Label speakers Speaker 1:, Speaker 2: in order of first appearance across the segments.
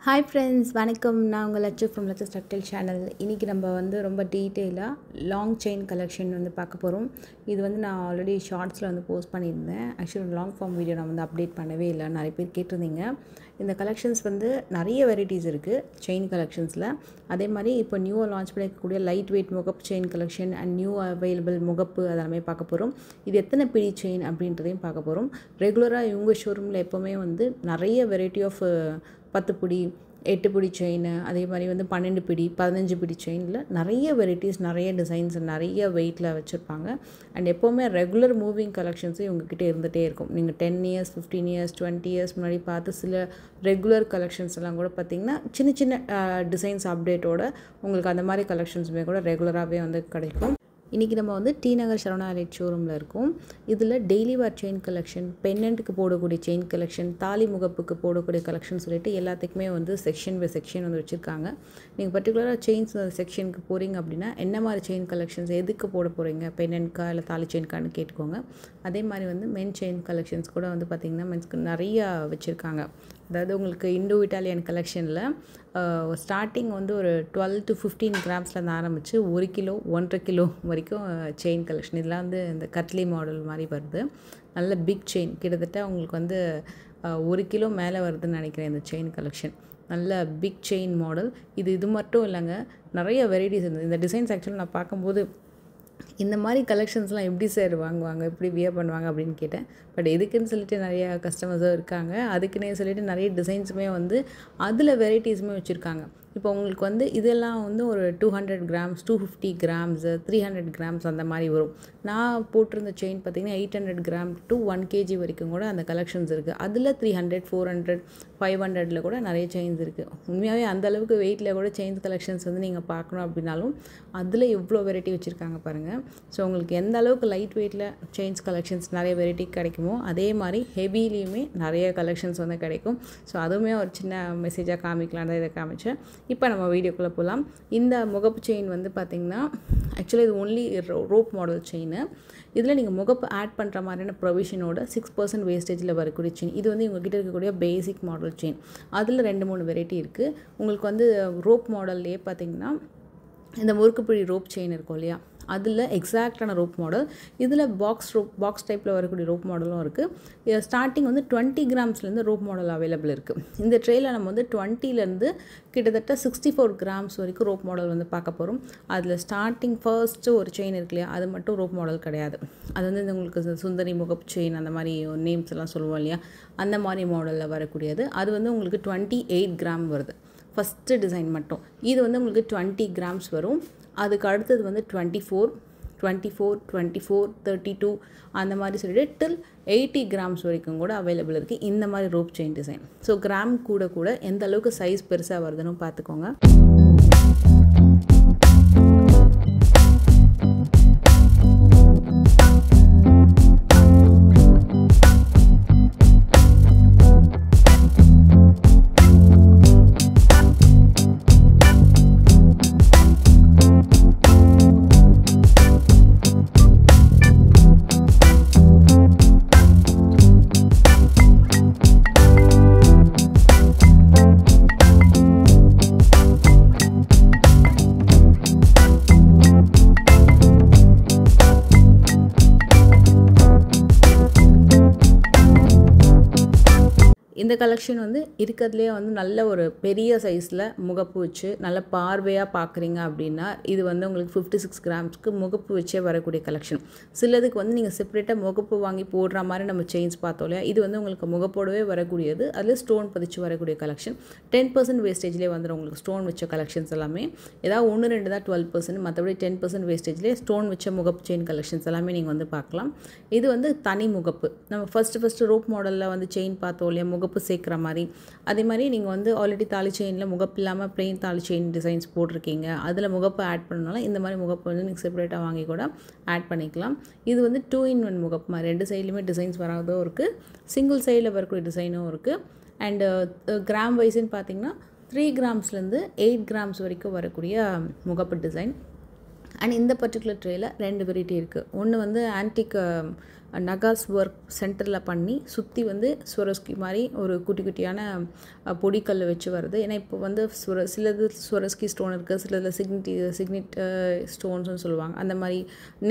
Speaker 1: Hi friends, வணக்கம். நான் உங்கள் லட்சு ஃப்ரம் லட்சு ஸ்ட்ரக்டல் சேனல். இன்றைக்கி நம்ம ரொம்ப டீட்டெயிலாக லாங் செயின் கலெக்ஷன் பார்க்க போகிறோம். இது நான் ஆல்ரெடி ஷார்ட்ஸில் போஸ்ட் பண்ணியிருந்தேன். ஆக்சுவலி லாங் ஃபார்ம் வீடியோ நான் அப்டேட் பண்ணவே இல்லை. நிறைய பேர் கேட்டிருந்தீங்க. இந்த கலெக்ஷன்ஸ் நிறைய வெரைட்டிஸ் இருக்குது செயின் கலெக்ஷன்ஸில். அதே மாதிரி இப்போ நியூவாக லான்ச் பண்ணியிருக்கக்கூடிய லைட் வெயிட் முகப்பு chain collection and new available முகப்பு அதெல்லாமே பார்க்க போகிறோம். இது எத்தனை பிடி செயின் அப்படின்றதையும் பார்க்க போகிறோம். ரெகுலராக இவங்க ஷோரூமில் எப்போவுமே நிறைய வெரைட்டி ஆஃப் 10 பிடி 8 பிடி செயின், அதே மாதிரி 12 பிடி 15 பிடி செயினில் நிறைய வெரைட்டிஸ், நிறைய டிசைன்ஸ், நிறைய வெயிட்டில் வச்சுருப்பாங்க. அண்ட் எப்போவுமே ரெகுலர் மூவிங் கலெக்ஷன்ஸும் இவங்ககிட்ட இருந்துகிட்டே இருக்கும். நீங்கள் 10 இயர்ஸ் 15 இயர்ஸ் 20 இயர்ஸ் முன்னாடி பார்த்து சில ரெகுலர் கலெக்ஷன்ஸ் எல்லாம் கூட பார்த்திங்கன்னா சின்ன சின்ன டிசைன்ஸ் அப்டேட்டோட உங்களுக்கு அந்த மாதிரி கலெக்ஷன்ஸுமே கூட ரெகுலராகவே கிடைக்கும். இன்றைக்கி நம்ம டி நகர் சரவணா லைட் ஷோரூமில் இருக்கும். இதில் டெய்லி வேர் செயின் கலெக்ஷன், பென்னண்ட்டுக்கு போடக்கூடிய செயின் கலெக்ஷன், தாலி முகப்புக்கு போடக்கூடிய கலெக்ஷன் சொல்லிட்டு எல்லாத்துக்குமே செக்ஷன் பை செக்ஷன் வச்சுருக்காங்க. நீங்கள் பர்டிகுலராக செயின்ஸ் செக்ஷனுக்கு போகிறீங்க அப்படின்னா என்ன மாதிரி செயின் கலெக்ஷன்ஸ் எதுக்கு போட போகிறீங்க, பென்னண்ட்கா இல்லை தாலி செயின்கான்னு கேட்டுக்கோங்க. அதே மாதிரி மென் செயின் கலெக்ஷன்ஸ் கூட பார்த்திங்கன்னா மென்ஸ்க்கு நிறையா வச்சுருக்காங்க. அதாவது உங்களுக்கு இண்டோ இட்டாலியன் கலெக்ஷனில் ஸ்டார்டிங் ஒரு 12 to 15 கிராம்ஸ்லேருந்து ஆரம்பித்து 1 கிலோ 1.5 கிலோ வரைக்கும் செயின் கலெக்ஷன். இதெல்லாம் இந்த கட்லி மாடல் மாதிரி வருது. நல்ல பிக் செயின், கிட்டத்தட்ட உங்களுக்கு 1 கிலோ மேலே வருதுன்னு நினைக்கிறேன் இந்த செயின் கலெக்ஷன். நல்ல பிக் செயின் மாடல். இது மட்டும் இல்லைங்க, நிறைய வெரைட்டிஸ் இருந்தது. இந்த டிசைன்ஸ் ஆக்சுவலி நான் பார்க்கும்போது இந்த மாதிரி கலெக்ஷன்ஸ்லாம் எப்படி சார் வாங்குவாங்க, எப்படி வியர் பண்ணுவாங்க அப்படின்னு கேட்டேன். பட் எதுக்குன்னு சொல்லிட்டு நிறையா கஸ்டமர்ஸும் இருக்காங்க. அதுக்குன்னே சொல்லிட்டு நிறைய டிசைன்ஸுமே அதில் வெரைட்டிஸுமே வச்சுருக்காங்க. இப்போ உங்களுக்கு இதெல்லாம் ஒரு 200 கிராம்ஸ் 250 கிராம்ஸ் 300 கிராம்ஸ் அந்த மாதிரி வரும். நான் போட்டிருந்த செயின் பார்த்திங்கன்னா 800 கிராம் to 1 kg வரைக்கும் கூட அந்த கலெக்ஷன்ஸ் இருக்குது. அதில் 300 400 500 கூட நிறைய செயின்ஸ் இருக்குது. உண்மையாகவே அந்தளவுக்கு வெயிட்டில் கூட செயின்ஸ் கலெக்ஷன்ஸ் நீங்கள் பார்க்கணும் அப்படின்னாலும் அதில் எவ்வளோ வெரைட்டி வச்சுருக்காங்க பாருங்கள். ஸோ உங்களுக்கு எந்த அளவுக்கு லைட் வெயிட்டில் செயின்ஸ் கலெக்ஷன்ஸ் நிறைய வெரைட்டி கிடைக்குமோ அதே மாதிரி ஹெவிலையுமே நிறைய கலெக்ஷன்ஸ் கிடைக்கும். ஸோ அதுவுமே ஒரு சின்ன மெசேஜாக காமிக்கலாம் தான் இதை காமிச்சேன். இப்போ நம்ம வீடியோக்குள்ளே போகலாம். இந்த முகப்பு செயின் பார்த்திங்கன்னா ஆக்சுவலி இது ஒன்லி ரோப் மாடல் செயின். இதில் நீங்கள் முகப்பு ஆட் பண்ணுற மாதிரியான ப்ரொவிஷனோட 6% வேஸ்டேஜில் வரக்கூடிய செயின். இது உங்கள்கிட்ட இருக்கக்கூடிய பேசிக் மாடல் செயின். அதில் 2-3 வெரைட்டி இருக்குது. உங்களுக்கு ரோப் மாடல்லையே பார்த்திங்கன்னா இந்த முறுக்குப்பிடி ரோப் செயின் இருக்கும் இல்லையா, அதில் எக்ஸாக்டான ரோப் மாடல். இதில் பாக்ஸ் டைப்பில் வரக்கூடிய ரோப் மாடலும் இருக்குது. ஸ்டார்டிங் 20 கிராம்ஸ்லேருந்து ரோப் மாடல் அவைலபிள் இருக்குது. இந்த ட்ரேயில் நம்ம 20லேருந்து கிட்டத்தட்ட 64 கிராம்ஸ் வரைக்கும் ரோப் மாடல் பார்க்க போகிறோம். அதில் ஸ்டார்டிங் ஃபர்ஸ்ட்டு ஒரு செயின் இருக்கு இல்லையா, அது மட்டும் ரோப் மாடல் கிடையாது. அது உங்களுக்கு சுந்தரி முகப்பு செயின் அந்த மாதிரி நேம்ஸ் எல்லாம் சொல்லுவோம் இல்லையா, அந்த மாதிரி மாடலில் வரக்கூடியது. அது உங்களுக்கு 28 கிராம் வருது ஃபஸ்ட்டு டிசைன் மட்டும். இது உங்களுக்கு 20 கிராம்ஸ் வரும். அதுக்கு அடுத்தது 24 32 அந்த மாதிரி சொல்லிட்டு டில் 80 கிராம்ஸ் வரைக்கும் கூட அவைலபிள் இருக்குது இந்த மாதிரி rope chain design. So gram கூட எந்த அளவுக்கு சைஸ் பெருசாக வருதுன்னு பார்த்துக்கோங்க. இந்த கலெக்ஷன் இருக்கிறதுலே நல்ல ஒரு பெரிய சைஸில் முகப்பு வச்சு நல்ல பார்வையாக பார்க்குறீங்க அப்படின்னா இது உங்களுக்கு 56 கிராம்ஸ்க்கு முகப்பு வச்சே வரக்கூடிய கலெக்ஷன். சிலதுக்கு நீங்கள் செப்பரேட்டாக முகப்பு வாங்கி போடுற மாதிரி நம்ம செயின்ஸ் பார்த்தோம் இல்லையா, இது உங்களுக்கு முகப்போடவே வரக்கூடியது. அதில் ஸ்டோன் பதிச்சு வரக்கூடிய கலெக்ஷன். 10% வேஸ்டேஜ்லேயே உங்களுக்கு ஸ்டோன் வச்ச கலெக்ஷன்ஸ் எல்லாமே. ஏதாவது 1-2 தான் 12%, மற்றபடி 10% வேஸ்டேஜ்லேயே ஸ்டோன் வச்ச முகப்பு செயின் கலெக்ஷன்ஸ் எல்லாமே நீங்கள் பார்க்கலாம். இது தனி முகப்பு. நம்ம ஃபஸ்ட்டு ரோப் மாடலில் செயின் பார்த்தோம் இல்லையா, முகப்பு சேர்க்குற மாதிரி. அதே மாதிரி நீங்கள் ஆல்ரெடி தாலி செயினில் முகப்பு இல்லாமல் பிளெயின் தாலி செயின் டிசைன்ஸ் போட்டிருக்கீங்க, அதில் முகப்பு ஆட் பண்ணனால இந்த மாதிரி முகப்பு நீங்கள் செப்பரேட்டாக வாங்கி கூட ஆட் பண்ணிக்கலாம். இது 2-in-1 முகப்பு மாதிரி 2 சைட்லையுமே டிசைன்ஸ் வராதோ இருக்குது, சிங்கிள் சைடில் வரக்கூடிய டிசைனும் இருக்குது. அண்டு கிராம் வைஸ்ன்னு பார்த்திங்கன்னா 3 கிராம்ஸ்லேருந்து 8 கிராம்ஸ் வரைக்கும் வரக்கூடிய முகப்பு டிசைன். அண்ட் இந்த பர்டிகுலர் ட்ரேயில் 2 வெரைட்டி இருக்குது. ஒன்று ஆன்டிக் நகாஸ் ஒர்க் சென்டரில் பண்ணி சுற்றி வந்து ஸ்வரோஸ்கி மாதிரி ஒரு குட்டி குட்டியான பொடிக்கல் வச்சு வருது. ஏன்னா இப்போ வந்து சிலது ஸ்வரோஸ்கி ஸ்டோன் இருக்குது, சிலதில் சிக்னிட் ஸ்டோன்ஸ்னு சொல்லுவாங்க. அந்த மாதிரி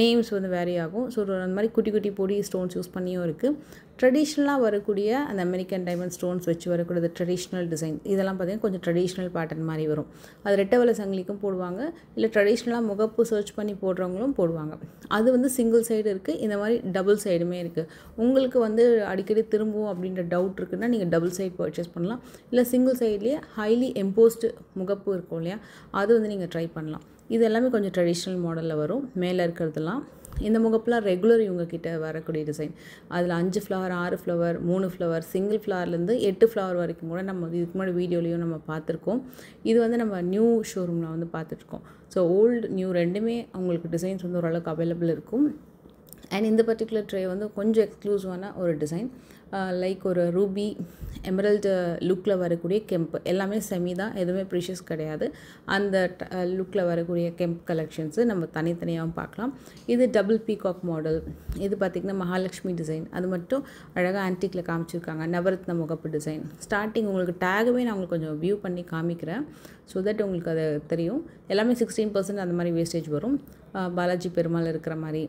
Speaker 1: நேம்ஸ் வந்து வேரி ஆகும். ஸோ அந்த மாதிரி குட்டி குட்டி பொடி ஸ்டோன்ஸ் யூஸ் பண்ணியும் இருக்குது. ட்ரெடிஷ்னலாக வரக்கூடிய அந்த அமெரிக்கன் டைமண்ட் ஸ்டோன்ஸ் வச்சு வரக்கூடியது ட்ரெடிஷ்னல் டிசைன். இதெல்லாம் பார்த்திங்கன்னா கொஞ்சம் ட்ரெடிஷ்னல் பேட்டர்ன் மாதிரி வரும். அது ரெட்டவலை சங்கிலிக்கும் போடுவாங்க, இல்லை ட்ரெடிஷ்னலாக முகப்பு சர்ச் பண்ணி போடுறவங்களும் போடுவாங்க. அது வந்து சிங்கிள் சைடு இருக்குது, இந்த மாதிரி டபுள் சைடுமே இருக்குது. உங்களுக்கு வந்து அடிக்கடி திரும்பவும் அப்படின்ற டவுட் இருக்குன்னா நீங்கள் டபுள் சைடு பர்ச்சேஸ் பண்ணலாம். இல்லை சிங்கிள் சைட்லேயே ஹைலி எம்போஸ்டு முகப்பு இருக்கும் இல்லையா, அது வந்து நீங்கள் ட்ரை பண்ணலாம். இது எல்லாமே கொஞ்சம் ட்ரெடிஷ்னல் மாடலில் வரும். மேலே இருக்கிறதுலாம் இந்த முகப்புலாம் ரெகுலர் இவங்கக்கிட்ட வரக்கூடிய டிசைன். அதில் 5 ஃப்ளவர், 6 ஃப்ளவர், 3 ஃப்ளவர், சிங்கிள் ஃப்ளவர்லேருந்து 8 ஃப்ளவர் வரைக்கும் கூட நம்ம இதுக்கு முன்னாடி வீடியோலையும் நம்ம பார்த்துருக்கோம். இது வந்து நம்ம நியூ ஷோரூமில் வந்து பார்த்துட்ருக்கோம். ஸோ ஓல்டு நியூ ரெண்டுமே அவங்களுக்கு டிசைன்ஸ் வந்து ஓரளவுக்கு அவைலபிள் இருக்கும். அண்ட் இந்த பர்டிகுலர் ட்ரே வந்து கொஞ்சம் எக்ஸ்க்ளூசிவான ஒரு டிசைன். லைக் ஒரு ரூபி எமரல்டு லுக்கில் வரக்கூடிய கெம்ப், எல்லாமே செமி தான், எதுவுமே ப்ரீஷியஸ் கிடையாது. அந்த லுக்கில் வரக்கூடிய கெம்ப் கலெக்ஷன்ஸு நம்ம தனித்தனியாகவும் பார்க்கலாம். இது டபுள் பீகாக் மாடல். இது பார்த்திங்கன்னா மகாலட்சுமி டிசைன். அது மட்டும் அழகாக ஆன்டிக்கில் காமிச்சிருக்காங்க. நவரத்ன முகப்பு டிசைன். ஸ்டார்டிங் உங்களுக்கு டேகுமே நான் உங்களுக்கு கொஞ்சம் வியூ பண்ணி காமிக்கிறேன், ஸோ தட் உங்களுக்கு அது தெரியும். எல்லாமே 16% அந்த மாதிரி வேஸ்டேஜ் வரும். பாலாஜி பெருமாள் இருக்கிற மாதிரி,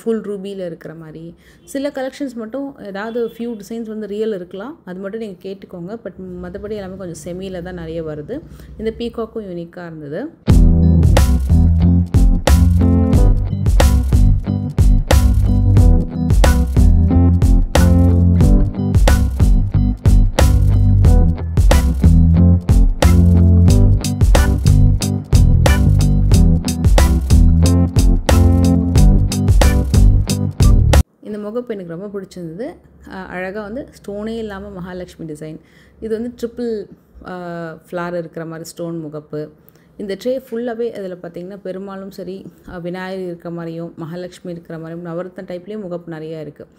Speaker 1: ஃபுல் ரூபியில் இருக்கிற மாதிரி. சில கலெக்ஷன்ஸ் மட்டும் ஏதாவது ஃபியூ டிசைன்ஸ் வந்து ரியல் இருக்கலாம், அது மட்டும் நீங்கள் கேட்டுக்கோங்க. பட் மற்றபடி எல்லாமே கொஞ்சம் செமியில் தான் நிறைய வருது. இந்த பீகாக்கும் யூனிக்காக இருந்தது. முகப்பு எனக்கு ரொம்ப பிடிச்சிருந்தது. அழகாக வந்து ஸ்டோனே இல்லாமல் மகாலட்சுமி டிசைன். இது வந்து ட்ரிப்பிள் ஃப்ளார் இருக்கிற மாதிரி ஸ்டோன் முகப்பு. இந்த ட்ரே ஃபுல்லாகவே அதில் பார்த்திங்கன்னா பெருமாளும் சரி, விநாயகர் இருக்கிற மாதிரியும், மகாலட்சுமி இருக்கிற மாதிரியும், நவரத்ன டைப்லேயும் முகப்பு நிறையா இருக்குது.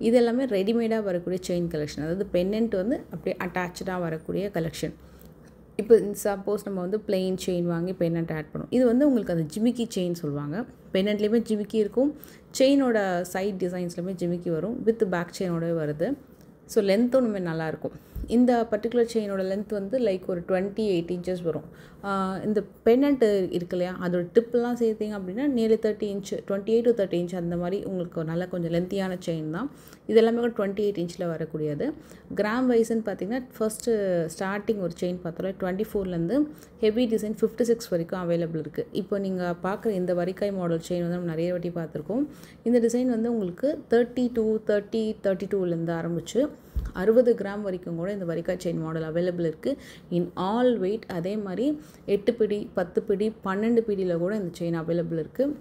Speaker 1: இது எல்லாமே ரெடிமேடாக வரக்கூடிய செயின் கலெக்ஷன். அதாவது பென்னென்ட் வந்து அப்படியே அட்டாச்சாக வரக்கூடிய கலெக்ஷன். இப்போ சப்போஸ் நம்ம வந்து பிளெயின் செயின் வாங்கி பென்னெண்ட் ஆட் பண்ணுவோம். இது வந்து உங்களுக்கு அந்த ஜிமிக்கி செயின் சொல்லுவாங்க. பென்னெண்ட்லேயுமே ஜிமிக்கி இருக்கும், செயினோட சைட் டிசைன்ஸ்லையுமே ஜிமிக்கி வரும், வித் பேக் செயினோடவே வருது. ஸோ லென்த்தும் நம்ம நல்லாயிருக்கும். இந்த பர்டிகுலர் செயினோட லென்த் வந்து லைக் ஒரு 28 inches வரும். இந்த பென்னெண்ட்டு இருக்கு இல்லையா, அதோட டிப்லாம் சேர்த்திங்க அப்படின்னா நியர்லி 30 inch, 28 to 30 inch அந்த மாதிரி உங்களுக்கு நல்ல கொஞ்சம் லென்த்தியான செயின் தான். இது எல்லாமே கூட 28 inchல வரக்கூடியது. கிராம் வைஸ்ன்னு பார்த்திங்கன்னா ஃபஸ்ட்டு ஸ்டார்டிங் ஒரு செயின் பார்த்தாலும் 24லேருந்து ஹெவி டிசைன் 56 வரைக்கும் அவைலபிள் இருக்குது. இப்போ நீங்கள் பார்க்குற இந்த வரிக்காய் மாடல் செயின் வந்து நம்ம நிறைய வாட்டி பார்த்துருக்கோம். இந்த டிசைன் வந்து உங்களுக்கு 32 ஆரம்பிச்சு 60 கிராம் வரைக்கும் கூட இந்த வரிக்காய் செயின் மாடல் அவைலபிள் இருக்குது இன் ஆல் வெயிட். அதே மாதிரி 8 பிடி, 10 பிடி, 12 பிடியில் கூட இந்த செயின் அவைலபிள் இருக்குது.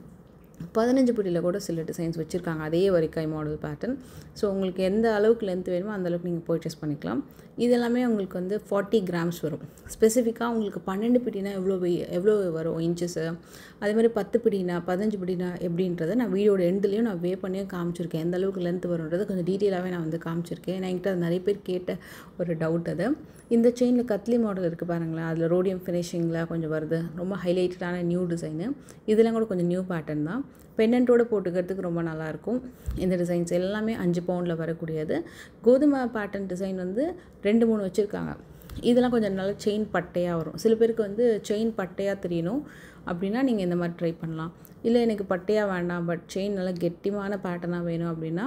Speaker 1: 15 பிடியில் கூட சில டிசைன்ஸ் வச்சுருக்காங்க, அதே வரிக்காய் மாடல் பேட்டர்ன். ஸோ உங்களுக்கு எந்த அளவுக்கு லென்த் வேணுமோ அந்த அளவுக்கு நீங்கள் பர்ச்சேஸ் பண்ணிக்கலாம். இது எல்லாமே உங்களுக்கு வந்து 40 grams வரும். ஸ்பெசிஃபிக்காக உங்களுக்கு 12 பிடினா எவ்வளோ வரும் இன்ச்சஸு, அதே மாதிரி 10 பிடினா 15 பிடினா எப்படின்றத நான் வீடியோட எண்ட்லேயும் நான் பண்ணியும் காமிச்சிருக்கேன். எந்த அளவுக்கு லென்த் வரும்ன்றது கொஞ்சம் டீட்டெயிலாகவே நான் வந்து காமிச்சிருக்கேன். நான் என்கிட்ட நிறைய பேர் கேட்ட ஒரு டவுட் அது. இந்த செயினில் கத்லி மாடல் இருக்குது பாருங்களேன், அதில் ரோடியம் ஃபினிஷிங்கில் கொஞ்சம் வருது, ரொம்ப ஹைலைட்டடான நியூ டிசைனு. இதெல்லாம் கூட கொஞ்சம் நியூ பேட்டர்ன் தான். பென்னண்ட்டோடு போட்டுக்கிறதுக்கு ரொம்ப நல்லாயிருக்கும். இந்த டிசைன்ஸ் எல்லாமே 5 பவுண்டில் வரக்கூடியது. கோதுமை பேட்டர்ன் டிசைன் வந்து 2-3 வச்சுருக்காங்க. இதெல்லாம் கொஞ்சம் நல்லா செயின் பட்டையாக வரும். சில பேருக்கு வந்து செயின் பட்டையாக தெரியணும் அப்படின்னா நீங்கள் இந்த மாதிரி ட்ரை பண்ணலாம். இல்லை எனக்கு பட்டையாக வேண்டாம், பட் செயின் நல்லா கெட்டிமான பேட்டர்னாக வேணும் அப்படின்னா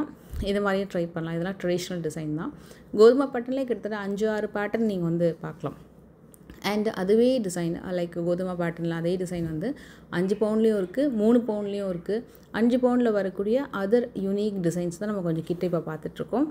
Speaker 1: இது மாதிரியே ட்ரை பண்ணலாம். இதெல்லாம் ட்ரெடிஷ்னல் டிசைன் தான். கோதுமை பேட்டர்ன்லேயே கிட்டத்தட்ட 5-6 பேட்டர்ன் நீங்கள் வந்து பார்க்கலாம். அண்ட் அதுவே டிசைன் லைக் கோதுமை பேட்டர்னில் அதே டிசைன் வந்து 5 பவுண்ட்லேயும் இருக்குது, 3 பவுண்ட்லேயும் இருக்குது. 5 பவுண்டில் வரக்கூடிய அதர் யூனிக் டிசைன்ஸ் தான் நம்ம கொஞ்சம் கிட்ட இப்போ பார்த்துட்ருக்கோம்.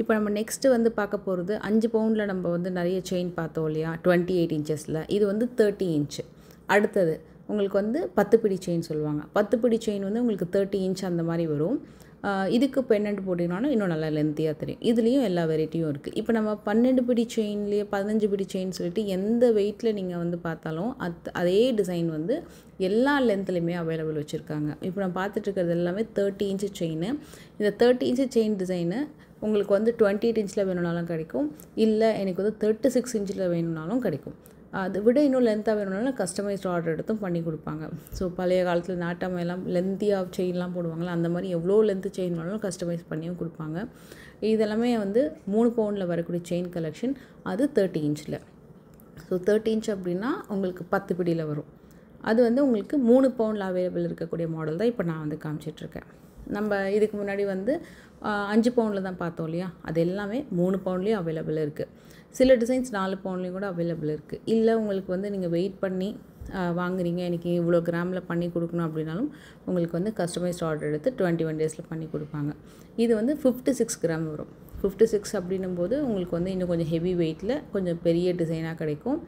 Speaker 1: இப்போ நம்ம நெக்ஸ்ட்டு வந்து பார்க்க போகிறது 5 பவுண்டில் நம்ம வந்து நிறைய செயின் பார்த்தோம் இல்லையா, 28 inches. இது வந்து 30 inch. அடுத்தது உங்களுக்கு வந்து 10 பிடி செயின் சொல்லுவாங்க. 10 பிடி செயின் வந்து உங்களுக்கு 30 inch அந்த மாதிரி வரும். இதுக்கு பெண்ணண்ட் போட்டிங்கனாலும் இன்னும் நல்லா லென்த்தியாக தெரியும். இதுலேயும் எல்லா வெரைட்டியும் இருக்குது. இப்போ நம்ம 12 பிடி செயின்லேயே 15 பிடி செயின் சொல்லிட்டு எந்த வெயிட்டில் நீங்கள் வந்து பார்த்தாலும் அதே டிசைன் வந்து எல்லா லென்த்லேயுமே அவைலபிள் வச்சுருக்காங்க. இப்போ நான் பார்த்துட்டு இருக்கிறது எல்லாமே 30 இன்ச்சு செயின். இந்த 30 இன்ச்சு செயின் டிசைனு உங்களுக்கு வந்து 28 இன்ச்சில் வேணும்னாலும் கிடைக்கும், இல்லை எனக்கு வந்து 36 இன்ச்சில் வேணும்னாலும் கிடைக்கும். அதை விட இன்னும் லென்த்தாக வேணும்னாலும் கஸ்டமைஸ்ட் ஆர்டர் எடுத்தும் பண்ணி கொடுப்பாங்க. ஸோ பழைய காலத்தில் நாட்டாமையெல்லாம் லென்த்தியாக செயின்லாம் போடுவாங்களா, அந்த மாதிரி எவ்வளோ லென்த்து செயின் வேணாலும் கஸ்டமைஸ் பண்ணியும் கொடுப்பாங்க. இதெல்லாமே வந்து 3 பவுண்டில் வரக்கூடிய செயின் கலெக்ஷன், அது 30 இன்ச்சில். ஸோ 30 இன்ச் அப்படின்னா உங்களுக்கு 10 பிடியில் வரும். அது வந்து உங்களுக்கு 3 பவுண்டில் அவைலபிள் இருக்கக்கூடிய மாடல் தான் இப்போ நான் வந்து காமிச்சிட்ருக்கேன். நம்ம இதுக்கு முன்னாடி வந்து 5 பவுண்டில் தான் பார்த்தோம் இல்லையா, அது எல்லாமே 3 பவுண்ட்லேயும் அவைலபிள் இருக்குது. சில டிசைன்ஸ் 4 பவுண்ட்லேயும் கூட அவைலபிள் இருக்குது. இல்லை உங்களுக்கு வந்து நீங்கள் வெயிட் பண்ணி வாங்குறீங்க, எனக்கு இவ்வளோ கிராமில் பண்ணி கொடுக்கணும் அப்படின்னாலும் உங்களுக்கு வந்து கஸ்டமைஸ்ட் ஆர்டர் எடுத்து 21 டேஸில் பண்ணி கொடுப்பாங்க. இது வந்து 56 கிராம் வரும். 56 அப்படின்னும் போது உங்களுக்கு வந்து இன்னும் கொஞ்சம் ஹெவி வெயிட்டில் கொஞ்சம் பெரிய டிசைனாக கிடைக்கும்.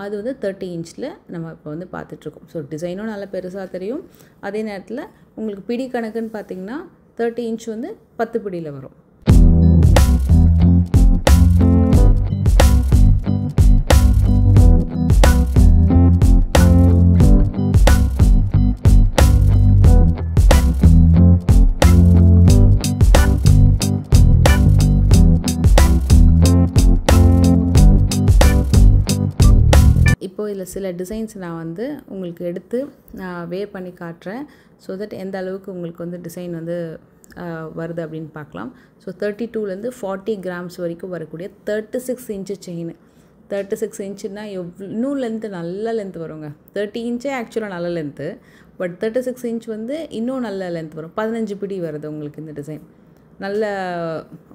Speaker 1: அது வந்து 30 இன்ச்சில் நம்ம இப்போ வந்து பார்த்துட்ருக்கோம். ஸோ டிசைனும் நல்லா பெருசாக தெரியும். அதே நேரத்தில் உங்களுக்கு பிடி கணக்குன்னு பார்த்திங்கன்னா 30 இன்ச் வந்து 10 பிடியில் வரும். இப்போது இதில் சில டிசைன்ஸ் நான் வந்து உங்களுக்கு எடுத்து வேர் பண்ணி காட்டுறேன். ஸோ தட் எந்த அளவுக்கு உங்களுக்கு வந்து டிசைன் வந்து வருது அப்படின்னு பார்க்கலாம். ஸோ 32லேருந்து 40 கிராம்ஸ் வரைக்கும் வரக்கூடிய 36 இன்ச்சு செயின். 36 இன்ச்சுன்னா இன்னும் லென்த்து நல்ல லென்த் வருங்க. 30 இன்ச்சே ஆக்சுவலாக நல்ல லென்த்து, பட் 36 இன்ச் வந்து இன்னும் நல்ல லென்த் வரும். 15 பிடி வருது உங்களுக்கு இந்த டிசைன். நல்ல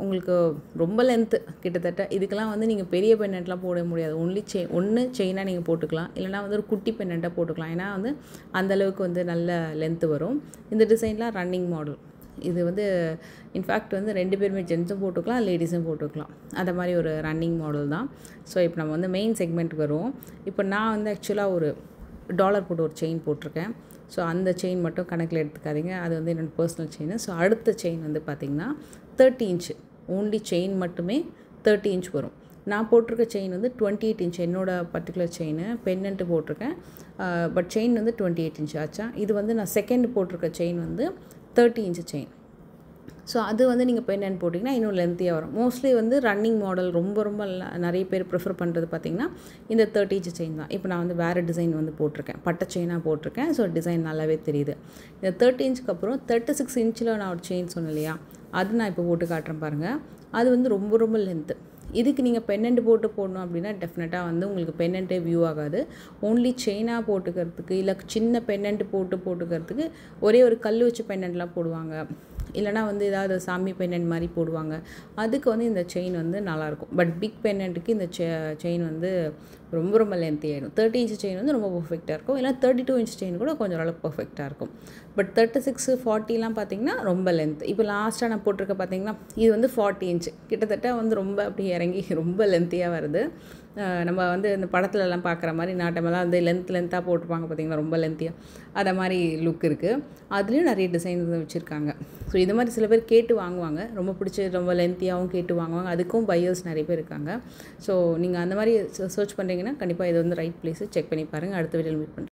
Speaker 1: உங்களுக்கு ரொம்ப லென்த்து கிட்டத்தட்ட. இதுக்கெல்லாம் வந்து நீங்கள் பெரிய பெண்ணெண்ட்லாம் போட முடியாது. ஒன்லி செயினாக நீங்கள் போட்டுக்கலாம், இல்லைனா வந்து ஒரு குட்டி பெண்ணெண்ட்டாக போட்டுக்கலாம். ஏன்னா வந்து அந்தளவுக்கு வந்து நல்ல லென்த்து வரும். இந்த டிசைன்லாம் ரன்னிங் மாடல். இது வந்து இன்ஃபேக்ட் வந்து 2 பேருமே ஜென்ஸும் போட்டுக்கலாம், லேடிஸும் போட்டுக்கலாம். அந்த மாதிரி ஒரு ரன்னிங் மாடல் தான். ஸோ இப்போ நம்ம வந்து மெயின் செக்மெண்ட்டுக்கு வருவோம். இப்போ நான் வந்து ஆக்சுவலாக ஒரு டாலர் போட்டு ஒரு செயின் போட்டிருக்கேன். ஸோ அந்த செயின் மட்டும் கணக்கில் எடுத்துக்காதீங்க, அது வந்து என்னோடய பர்சனல் செயின். ஸோ அடுத்த செயின் வந்து பார்த்திங்கன்னா 30 இன்ச்சு, ஓன்லி செயின் மட்டுமே 30 இன்ச் வரும். நான் போட்டிருக்க செயின் வந்து 28 இன்ச். என்னோடய பர்டிகுலர் செயின் பெண்ணன்ட்டு போட்டிருக்கேன், பட் செயின் வந்து 28 இன்ச் ஆச்சா. இது வந்து நான் செகண்ட் போட்டிருக்க செயின் வந்து 30 இன்ச்சு செயின். ஸோ அது வந்து நீங்கள் பெண்ணன்ட் போட்டிங்கன்னா இன்னும் லென்த்தியாக வரும். மோஸ்ட்லி வந்து ரன்னிங் மாடல் ரொம்ப நிறைய பேர் ப்ரிஃபர் பண்ணுறது பார்த்திங்கன்னா இந்த 30 இன்ச் செயின் தான். இப்போ நான் வந்து வேறு டிசைன் வந்து போட்டிருக்கேன், பட்டை செயினாக போட்டிருக்கேன். ஸோ டிசைன் நல்லாவே தெரியுது. இந்த 30 இன்ச்சுக்கு அப்புறம் 36 இன்ச்சில் நான் ஒரு செயின் சொன்னேன் இல்லையா, அது நான் இப்போ போட்டு காட்டுறேன் பாருங்கள். அது வந்து ரொம்ப லென்த்து. இதுக்கு நீங்கள் பெண்ணண்ட் போடணும் அப்படின்னா டெஃபினட்டாக வந்து உங்களுக்கு பெண்ணண்ட்டே வியூ ஆகாது. ஓன்லி செயினாக போட்டுக்கிறதுக்கு, இல்லை சின்ன பெண்ணண்ட் போட்டுக்கிறதுக்கு ஒரே ஒரு கல் வச்சு பெண்ணண்ட்லாம் போடுவாங்க, இல்லைனா வந்து ஏதாவது சாமி பெண்ணண்ட் மாதிரி போடுவாங்க. அதுக்கு வந்து இந்த செயின் வந்து நல்லாயிருக்கும். பட் பிக் பெண்ணண்ட்டுக்கு இந்த செயின் வந்து ரொம்ப லென்த்தி ஆகிடும். 30 இன்ச் செயின் வந்து ரொம்ப பர்ஃபெக்டாக இருக்கும், இல்லை 32 இன்ச் செயின் கூட கொஞ்சம் ஓரளவுக்கு பர்ஃபெக்டாக இருக்கும். பட் 36, 40லாம் பார்த்திங்கன்னா ரொம்ப லென்த். இப்போ லாஸ்ட்டாக நான் போட்டிருக்க பார்த்திங்கன்னா இது வந்து 40 இன்ச், கிட்டத்தட்ட வந்து ரொம்ப அப்படி இறங்கி ரொம்ப லென்த்தியாக வருது. நம்ம வந்து இந்த படத்துலலாம் பார்க்குற மாதிரி நாட்டமெல்லாம் வந்து லென்த்தாக போட்டிருப்பாங்க பார்த்திங்கன்னா, ரொம்ப லென்த்தியாக, அதை மாதிரி லுக் இருக்குது. அதுலேயும் நிறைய டிசைன் வச்சுருக்காங்க. ஸோ இது மாதிரி சில பேர் கேட்டு வாங்குவாங்க, ரொம்ப பிடிச்சி ரொம்ப லென்த்தியாகவும் கேட்டு வாங்குவாங்க. அதுக்கும் பையர்ஸ் நிறைய பேர் இருக்காங்க. ஸோ நீங்கள் அந்த மாதிரி சர்ச் பண்ணுறீங்கன்னா கண்டிப்பாக இது வந்து ரைட் பிளேஸு, செக் பண்ணி பாருங்கள். அடுத்த வீடியோவில் மீட் பண்ணுறேன்.